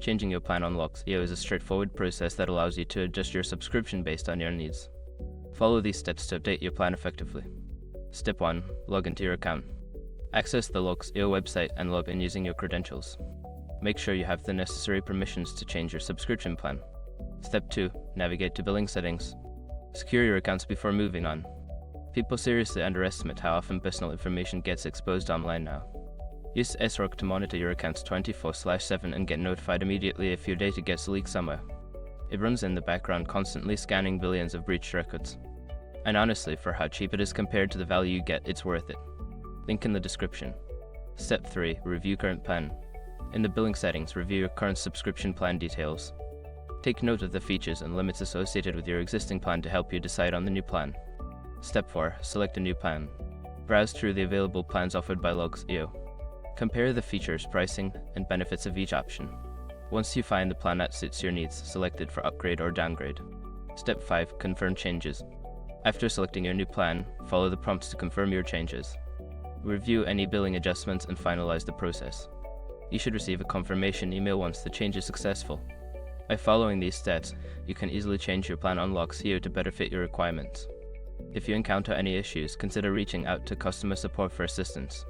Changing your plan unlocks EO is a straightforward process that allows you to adjust your subscription based on your needs. Follow these steps to update your plan effectively. Step 1. Log into your account. Access the Lox EO website and log in using your credentials. Make sure you have the necessary permissions to change your subscription plan. Step 2. Navigate to billing settings. Secure your accounts before moving on. People seriously underestimate how often personal information gets exposed online now. Use SROC to monitor your accounts 24/7 and get notified immediately if your data gets leaked somewhere. It runs in the background, constantly scanning billions of breached records. And honestly, for how cheap it is compared to the value you get, it's worth it. Link in the description. Step 3. Review current plan. In the billing settings, review your current subscription plan details. Take note of the features and limits associated with your existing plan to help you decide on the new plan. Step 4. Select a new plan. Browse through the available plans offered by Lox EO. Compare the features, pricing, and benefits of each option. Once you find the plan that suits your needs, select it for upgrade or downgrade. Step 5. Confirm changes. After selecting your new plan, follow the prompts to confirm your changes. Review any billing adjustments and finalize the process. You should receive a confirmation email once the change is successful. By following these steps, you can easily change your plan on Lox EO to better fit your requirements. If you encounter any issues, consider reaching out to customer support for assistance.